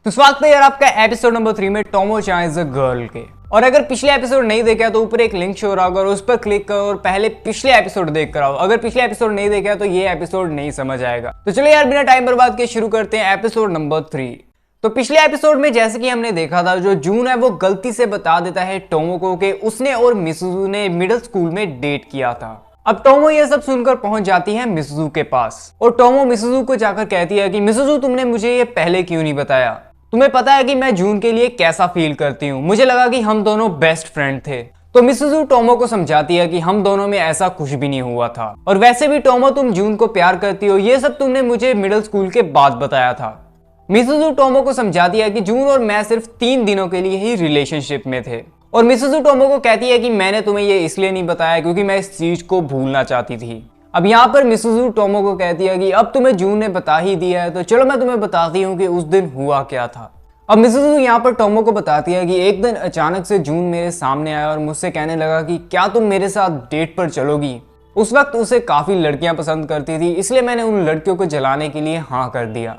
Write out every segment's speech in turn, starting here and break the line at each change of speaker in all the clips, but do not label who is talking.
तो स्वागत है यार आपका एपिसोड नंबर 3 में Tomo Chan is a girl के। और अगर पिछले एपिसोड नहीं देखा तो ऊपर एक लिंक शो हो रहा होगा और उस पर क्लिक करो और पहले पिछले एपिसोड देख कर आओ। अगर पिछले एपिसोड नहीं देखा तो ये एपिसोड नहीं समझ आएगा। तो चलो यार बिना टाइम बर्बाद के शुरू करते हैं एपिसोड नंबर 3। तो पिछले एपिसोड में जैसे कि हमने देखा था, जो जून है वो गलती से बता देता है टोमो को कि उसने और मिसुजू ने मिडिल स्कूल में डेट किया था। अब टोमो ये सब सुनकर पहुंच जाती है मिसुजू के पास और टोमो मिसुजू को जाकर कहती है कि मिसुजू तुमने मुझे ये पहले क्यों नहीं बताया? तुम्हें पता है कि मैं जून के लिए कैसा फील करती हूँ। मुझे लगा कि हम दोनों बेस्ट फ्रेंड थे। तो मिसुजू टोमो को समझाती है कि हम दोनों में ऐसा कुछ भी नहीं हुआ था और वैसे भी टोमो तुम जून को प्यार करती हो, ये सब तुमने मुझे मिडिल स्कूल के बाद बताया था। मिसुजू टोमो को समझाती है कि जून और मैं सिर्फ 3 दिनों के लिए ही रिलेशनशिप में थे और मिसुजू टोमो को कहती है कि मैंने तुम्हें ये इसलिए नहीं बताया क्योंकि मैं इस चीज को भूलना चाहती थी। अब यहाँ पर मिसुजू टोमो को कहती है कि अब तुम्हें जून ने बता ही दिया है तो चलो मैं तुम्हें बताती हूँ कि उस दिन हुआ क्या था। अब मिसुजू यहाँ पर टोमो को बताती है कि एक दिन अचानक से जून मेरे सामने आया और मुझसे कहने लगा कि क्या तुम मेरे साथ डेट पर चलोगी। उस वक्त उसे काफी लड़कियां पसंद करती थी, इसलिए मैंने उन लड़कियों को जलाने के लिए हाँ कर दिया।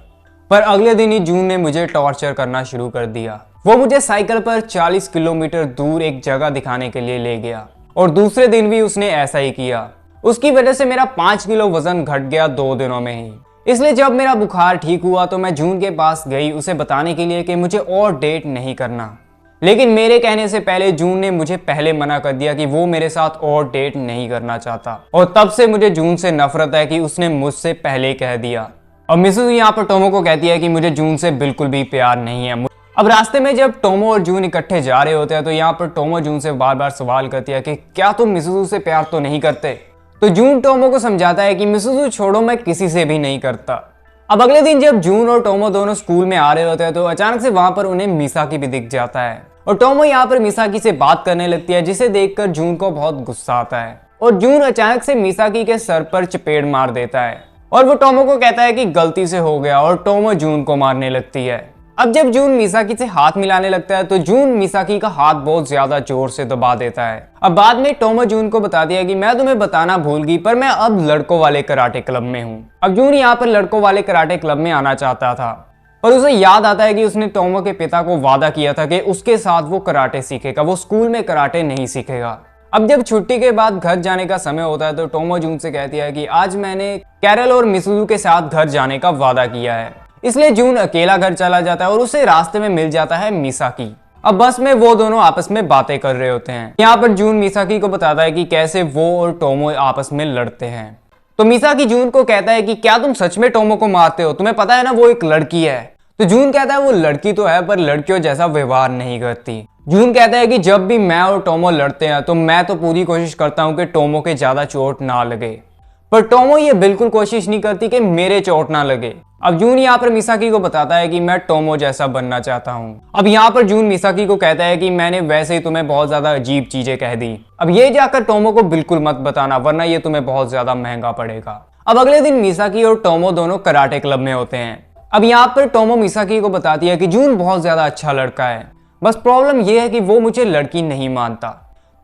पर अगले दिन ही जून ने मुझे टॉर्चर करना शुरू कर दिया। वो मुझे साइकिल पर 40 किलोमीटर दूर एक जगह दिखाने के लिए ले गया और दूसरे दिन भी उसने ऐसा ही किया। उसकी वजह से मेरा 5 किलो वजन घट गया 2 दिनों में ही। इसलिए जब मेरा बुखार ठीक हुआ तो मैं जून के पास गई उसे बताने के लिए कि मुझे और डेट नहीं करना। लेकिन मेरे कहने से पहले जून ने मुझे पहले मना कर दिया कि वो मेरे साथ और डेट नहीं करना चाहता और तब से मुझे जून से नफरत है कि उसने मुझसे पहले कह दिया। और मिसुजू यहाँ पर टोमो को कहती है कि मुझे जून से बिल्कुल भी प्यार नहीं है। अब रास्ते में जब टोमो और जून इकट्ठे जा रहे होते हैं तो यहाँ पर टोमो जून से बार बार सवाल करती है कि क्या तुम मिसुजू से प्यार तो नहीं करते? तो जून टोमो को समझाता है कि मिसुजू छोड़ो, मैं किसी से भी नहीं करता। अब अगले दिन जब जून और टोमो दोनों स्कूल में आ रहे होते हैं तो अचानक से वहां पर उन्हें मिसाकी भी दिख जाता है और टोमो यहाँ पर मिसाकी से बात करने लगती है, जिसे देखकर जून को बहुत गुस्सा आता है और जून अचानक से मिसाकी के सर पर चपेट मार देता है और वो टोमो को कहता है कि गलती से हो गया और टोमो जून को मारने लगती है। अब जब जून मिसाकी से हाथ मिलाने लगता है तो जून मिसाकी का हाथ बहुत ज्यादा जोर से दबा देता है। अब बाद में टोमो जून को बताती है कि मैं तुम्हें बताना भूल गई पर मैं अब लड़कों वाले कराटे क्लब में हूँ। अब जून यहाँ पर लड़कों वाले कराटे क्लब में आना चाहता था पर उसे याद आता है कि उसने टोमो के पिता को वादा किया था कि उसके साथ वो कराटे सीखेगा, वो स्कूल में कराटे नहीं सीखेगा। अब जब छुट्टी के बाद घर जाने का समय होता है तो टोमो जून से कहती है कि आज मैंने कैरल और मिसुजू के साथ घर जाने का वादा किया है। इसलिए जून अकेला घर चला जाता है और उसे रास्ते में मिल जाता है मिसाकी। अब बस में वो दोनों आपस में बातें कर रहे होते हैं। यहाँ पर जून मिसाकी को बताता है कि कैसे वो और टोमो आपस में लड़ते हैं। तो मिसाकी जून को कहता है कि क्या तुम सच में टोमो को मारते हो? तुम्हें पता है ना वो एक लड़की है। तो जून कहता है वो लड़की तो है पर लड़कियों जैसा व्यवहार नहीं करती। जून कहता है कि जब भी मैं और टोमो लड़ते हैं तो मैं तो पूरी कोशिश करता हूँ कि टोमो के ज्यादा चोट ना लगे, पर टोमो ये बिल्कुल कोशिश नहीं करती कि मेरे चोट ना लगे। अब जून यहाँ पर मिसाकी को बताता है कि मैं टोमो जैसा बनना चाहता हूँ। अब यहाँ पर जून मिसाकी को कहता है कि मैंने वैसे ही तुम्हें बहुत ज्यादा अजीब चीजें कह दी, अब ये जाकर टोमो को बिल्कुल मत बताना वरना ये तुम्हें बहुत ज्यादा महंगा पड़ेगा। अब अगले दिन मिसाकी और टोमो दोनों कराटे क्लब में होते हैं। अब यहाँ पर टोमो मिसाकी को बताती है कि जून बहुत ज्यादा अच्छा लड़का है, बस प्रॉब्लम यह है कि वो मुझे लड़की नहीं मानता।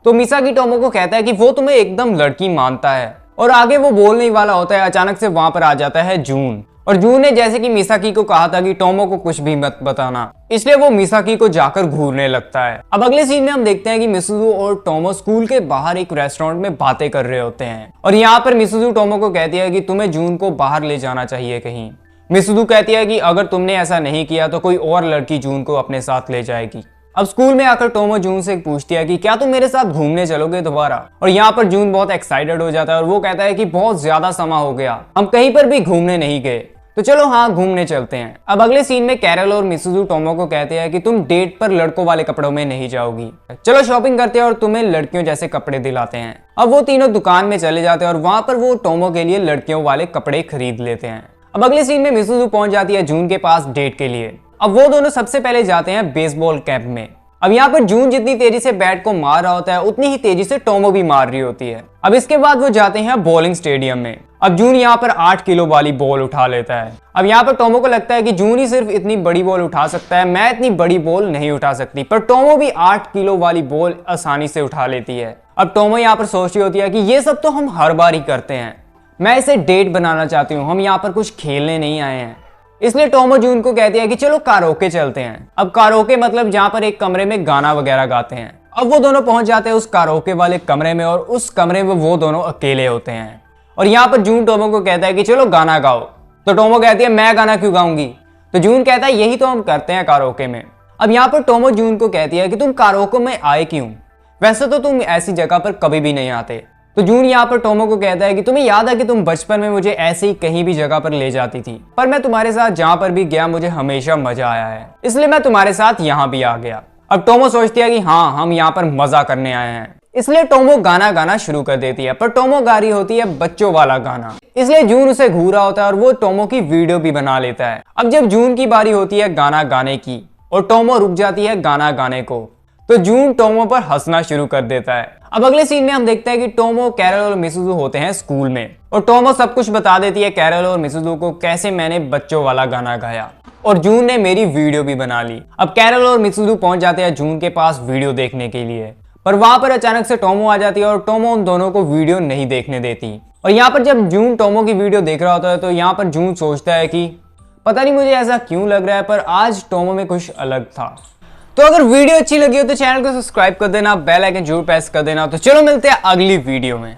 तो मिसाकी टोमो को कहता है कि वो तुम्हें एकदम लड़की मानता है और आगे वो बोलने ही वाला होता है, अचानक से वहां पर आ जाता है जून। और जून ने जैसे कि मिसाकी को कहा था कि टोमो को कुछ भी मत बताना, इसलिए वो मिसाकी को जाकर घूरने लगता है। अब अगले सीन में हम देखते हैं कि मिसुजू और टोमो स्कूल के बाहर एक रेस्टोरेंट में बातें कर रहे होते हैं और यहाँ पर मिसुजू टोमो को कहती है कि तुम्हें जून को बाहर ले जाना चाहिए कहीं। मिसुजू कहती है कि अगर तुमने ऐसा नहीं किया तो कोई और लड़की जून को अपने साथ ले जाएगी। अब स्कूल में आकर टोमो जून से पूछती है कि क्या तुम मेरे साथ घूमने चलोगे दोबारा? और यहाँ पर जून बहुत एक्साइटेड हो जाता है और वो कहता है कि बहुत ज्यादा समय हो गया, हम कहीं पर भी घूमने नहीं गए, तो चलो हाँ घूमने चलते हैं। अब अगले सीन में कैरल और मिसुजू टोमो को कहते हैं कि तुम डेट पर लड़कों वाले कपड़ों में नहीं जाओगी, चलो शॉपिंग करते हैं और तुम्हें लड़कियों जैसे कपड़े दिलाते हैं। अब वो तीनों दुकान में चले जाते हैं और वहां पर वो टोमो के लिए लड़कियों वाले कपड़े खरीद लेते हैं। अब अगले सीन में मिसुजू पहुंच जाती है जून के पास डेट के लिए। अब वो दोनों सबसे पहले जाते हैं बेसबॉल कैंप में। अब यहाँ पर जून जितनी तेजी से बैट को मार रहा होता है उतनी ही तेजी से टोमो भी मार रही होती है। अब इसके बाद वो जाते हैं बॉलिंग स्टेडियम में। अब जून यहाँ पर 8 किलो वाली बॉल उठा लेता है। अब यहाँ पर टोमो को लगता है कि जून ही सिर्फ इतनी बड़ी बॉल उठा सकता है, मैं इतनी बड़ी बॉल नहीं उठा सकती, पर टोमो भी 8 किलो वाली बॉल आसानी से उठा लेती है। अब टोमो यहाँ पर सोच रही होती है कि ये सब तो हम हर बार ही करते हैं, मैं इसे डेट बनाना चाहती हूँ, हम यहाँ पर कुछ खेलने नहीं आए हैं। इसलिए टोमो जून को कहती है कि चलो कारोके चलते हैं। अब कारोके मतलब जहाँ पर एक कमरे में गाना वगैरह गाते हैं। अब वो दोनों पहुंच जाते हैं उस कारोके वाले कमरे में और उस कमरे में वो दोनों अकेले होते हैं। और यहाँ पर जून टोमो को कहता है कि चलो गाना गाओ। तो टोमो कहती है मैं गाना क्यों गाऊंगी। तो जून कहता है यही तो हम करते हैं कारोके में। अब यहाँ पर टोमो जून को कहती है कि तुम कारोके में आए क्यों, वैसे तो तुम ऐसी जगह पर कभी भी नहीं आते। तो जून यहाँ पर टोमो को कहता है कि तुम्हें याद है कि तुम बचपन में मुझे ऐसे ही कहीं भी जगह पर ले जाती थी, पर मैं तुम्हारे साथ जहाँ पर भी गया मुझे हमेशा मजा आया है, इसलिए मैं तुम्हारे साथ यहाँ भी आ गया। अब टोमो सोचती है कि हाँ हम यहाँ पर मजा करने आए हैं, इसलिए टोमो गाना गाना शुरू कर देती है। पर टोमो गा रही होती है बच्चों वाला गाना, इसलिए जून उसे घूरा होता है और वो टोमो की वीडियो भी बना लेता है। अब जब जून की बारी होती है गाना गाने की और टोमो रुक जाती है गाना गाने को, तो जून टोमो पर हंसना शुरू कर देता है। अब अगले सीन में हम देखते हैं कि टोमो, कैरल और मिसुजू होते हैं स्कूल में और टोमो सब कुछ बता देती है कैरल और मिसुजू को कैसे मैंने बच्चों वाला गाना गाया और जून ने मेरी वीडियो भी बना ली। अब कैरल और मिसुजू पहुंच जाते हैं जून के पास वीडियो देखने के लिए, पर वहां पर अचानक से टोमो आ जाती है और टोमो उन दोनों को वीडियो नहीं देखने देती। और यहाँ पर जब जून टोमो की वीडियो देख रहा होता है तो यहाँ पर जून सोचता है कि पता नहीं मुझे ऐसा क्यों लग रहा है, पर आज टोमो में कुछ अलग था। तो अगर वीडियो अच्छी लगी हो तो चैनल को सब्सक्राइब कर देना, बेल आइकन जरूर प्रेस कर देना। तो चलो मिलते हैं अगली वीडियो में।